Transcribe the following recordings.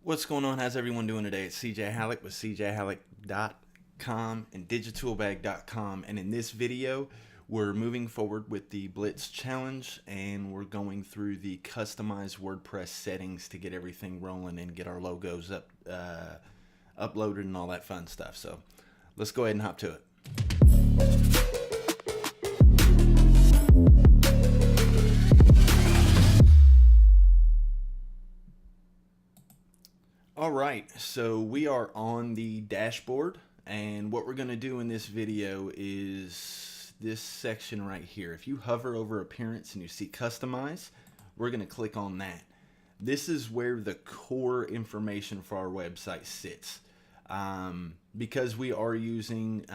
What's going on? How's everyone doing today? It's CJ Halleck with cjhalleck.com and digitoolbag.com, and in this video we're moving forward with the Blitz challenge and we're going through the customized WordPress settings to get everything rolling and get our logos uploaded and all that fun stuff. So let's go ahead and hop to it. All right, so we are on the dashboard, and what we're going to do in this video is this section right here. If you hover over appearance and you see customize, we're going to click on that. This is where the core information for our website sits. Because we are using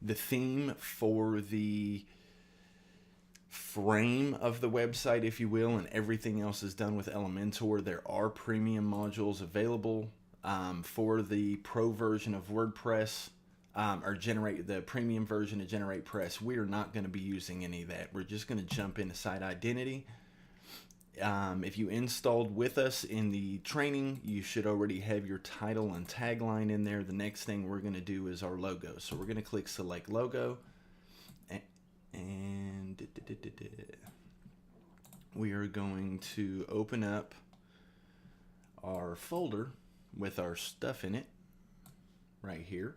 the theme for the frame of the website, if you will, and everything else is done with Elementor. There are premium modules available for the pro version of WordPress, or the premium version of GeneratePress. We are not going to be using any of that. We're just going to jump into site identity. If you installed with us in the training, you should already have your title and tagline in there. The next thing we're going to do is our logo. So we're going to click select logo, and we are going to open up our folder with our stuff in it right here,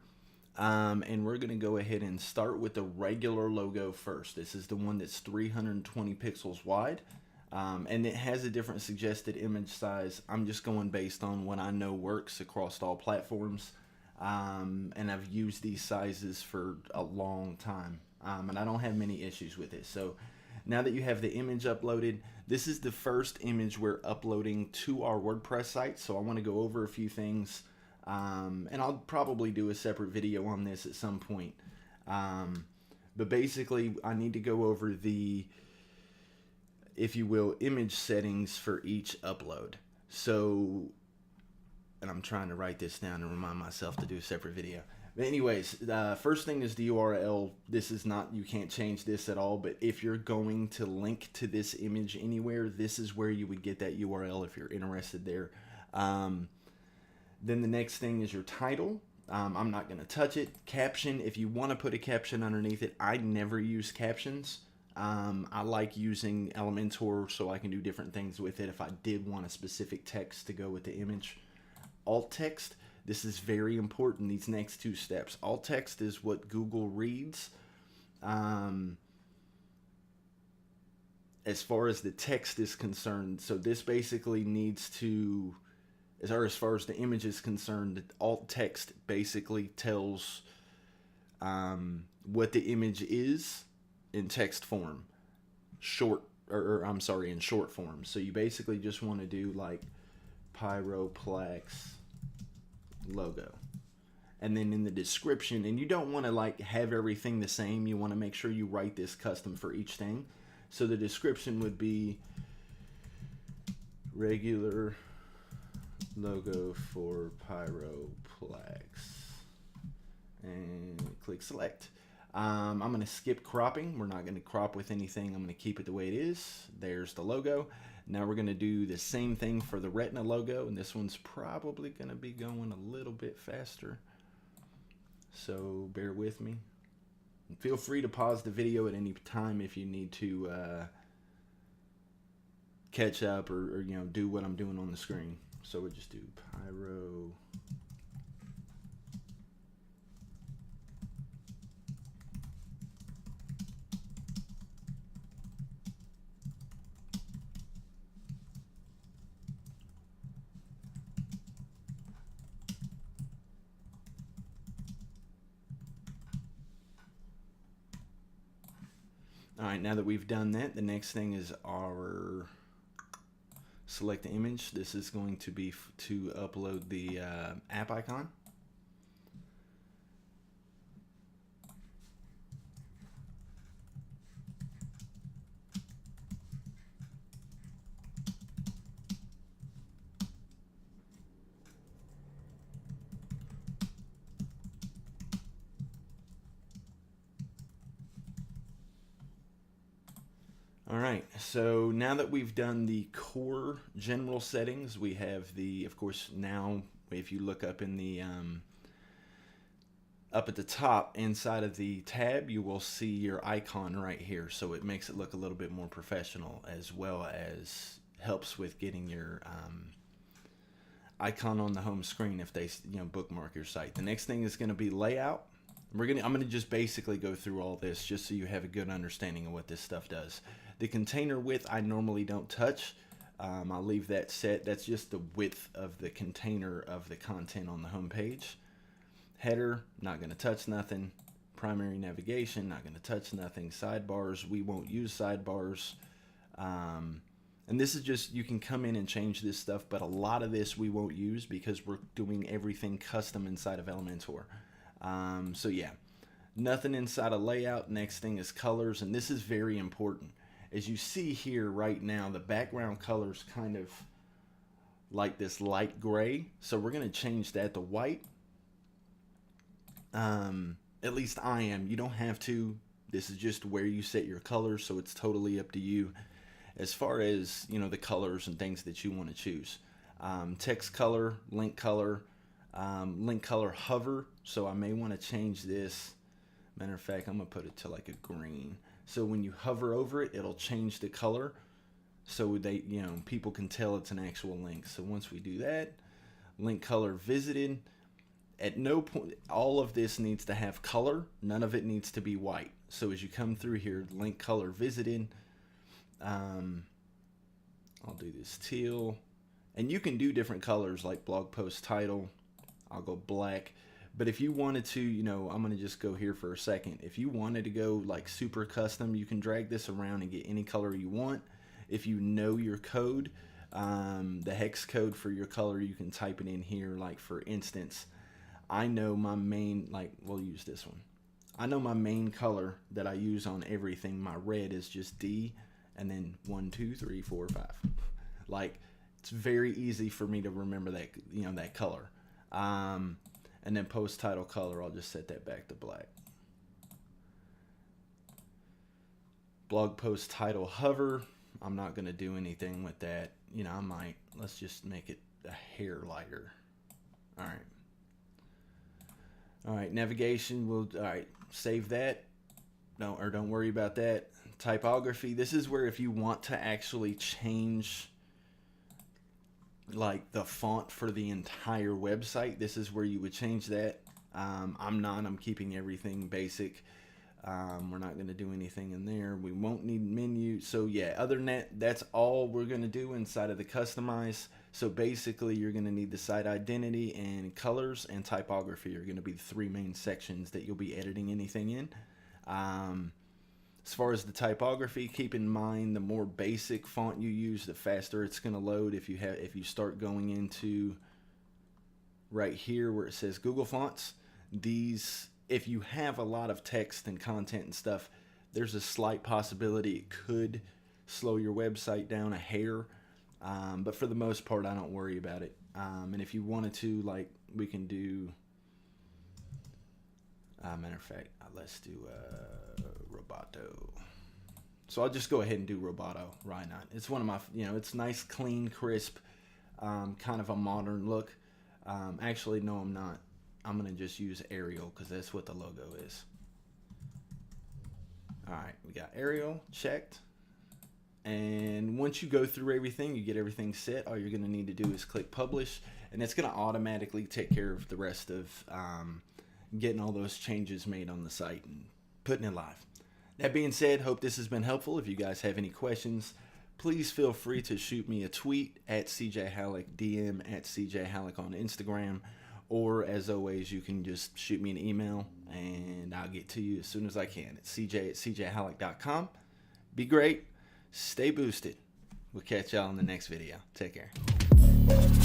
and we're going to go ahead and start with the regular logo first. This is the one that's 320 pixels wide, and it has a different suggested image size. I'm just going based on what I know works across all platforms, and I've used these sizes for a long time. And I don't have many issues with it. So now that you have the image uploaded, this is the first image we're uploading to our WordPress site. So I want to go over a few things, and I'll probably do a separate video on this at some point. But basically, I need to go over the, if you will, image settings for each upload. So, and I'm trying to write this down and remind myself to do a separate video. But anyways, first thing is the URL. This is not, you can't change this at all, but if you're going to link to this image anywhere, this is where you would get that URL if you're interested there. Then the next thing is your title. I'm not going to touch it. Caption, if you want to put a caption underneath it, I never use captions. I like using Elementor so I can do different things with it if I did want a specific text to go with the image. Alt text. This is very important, these next two steps. Alt text is what Google reads. As far as the text is concerned, so this basically needs to, as far as the image is concerned, alt text basically tells what the image is in text form, in short form. So you basically just want to do like Pyroplex logo, and then in the description, and you don't want to like have everything the same, you want to make sure you write this custom for each thing. So the description would be regular logo for Pyroplex, and click select. I'm going to skip cropping. We're not going to crop with anything. I'm going to keep it the way it is. There's the logo. Now we're going to do the same thing for the Retina logo, and this one's probably going to be going a little bit faster, so bear with me. And feel free to pause the video at any time if you need to catch up or do what I'm doing on the screen. So we'll just do Pyro. All right, now that we've done that, the next thing is our select the image. This is going to be to upload the app icon. All right, so now that we've done the core general settings, we have the, of course, now if you look up in the up at the top inside of the tab, you will see your icon right here, so it makes it look a little bit more professional, as well as helps with getting your icon on the home screen if they bookmark your site. The next thing is going to be layout. I'm going to just basically go through all this just so you have a good understanding of what this stuff does. The container width I normally don't touch. I'll leave that set. That's just the width of the container of the content on the home page. Header, not going to touch nothing. Primary navigation, not going to touch nothing. Sidebars, we won't use sidebars. And this is just, you can come in and change this stuff, but a lot of this we won't use because we're doing everything custom inside of Elementor. So yeah, nothing inside of layout. Next thing is colors, and this is very important. As you see here right now, the background color is kind of like this light gray, so we're going to change that to white. At least I am. You don't have to. This is just where you set your colors, so it's totally up to you as far as the colors and things that you want to choose. Text color, link color hover, so I may want to change this. Matter of fact, I'm gonna put it to like a green, so when you hover over it, it'll change the color so they people can tell it's an actual link. So once we do that, link color visited, at no point all of this needs to have color, none of it needs to be white. So as you come through here, link color visited, I'll do this teal, and you can do different colors like blog post title. I'll go black. But if you wanted to, I'm going to just go here for a second. If you wanted to go like super custom, you can drag this around and get any color you want. If you know your code, the hex code for your color, you can type it in here. Like for instance, I know my main, we'll use this one. I know my main color that I use on everything. My red is just D, and then 1, 2, 3, 4, 5. Like, it's very easy for me to remember that, that color. And then post title color, I'll just set that back to black. Blog post title hover, I'm not going to do anything with that. I might, let's just make it a hair lighter. All right, navigation, all right, save that. Don't worry about that. Typography, this is where if you want to actually change like the font for the entire website, this is where you would change that. I'm keeping everything basic. We're not going to do anything in there. We won't need menu. So yeah, other than that, that's all we're going to do inside of the customize. So basically you're going to need the site identity, and colors and typography are going to be the three main sections that you'll be editing anything in. As far as the typography, keep in mind the more basic font you use, the faster it's going to load. If you start going into right here where it says Google Fonts, if you have a lot of text and content and stuff, there's a slight possibility it could slow your website down a hair. But for the most part, I don't worry about it. And if you wanted to, we can do, matter of fact, let's do Roboto. So I'll just go ahead and do Roboto. Why not? It's one of my, it's nice, clean, crisp, kind of a modern look. Actually, no, I'm not. I'm going to just use Arial because that's what the logo is. All right, we got Arial checked. And once you go through everything, you get everything set, all you're going to need to do is click publish, and it's going to automatically take care of the rest of getting all those changes made on the site and putting it live. That being said, hope this has been helpful. If you guys have any questions, please feel free to shoot me a tweet at CJ Halleck, DM at CJ Halleck on Instagram, or as always, you can just shoot me an email and I'll get to you as soon as I can. It's cj@cjhalleck.com. Be great. Stay boosted. We'll catch y'all in the next video. Take care.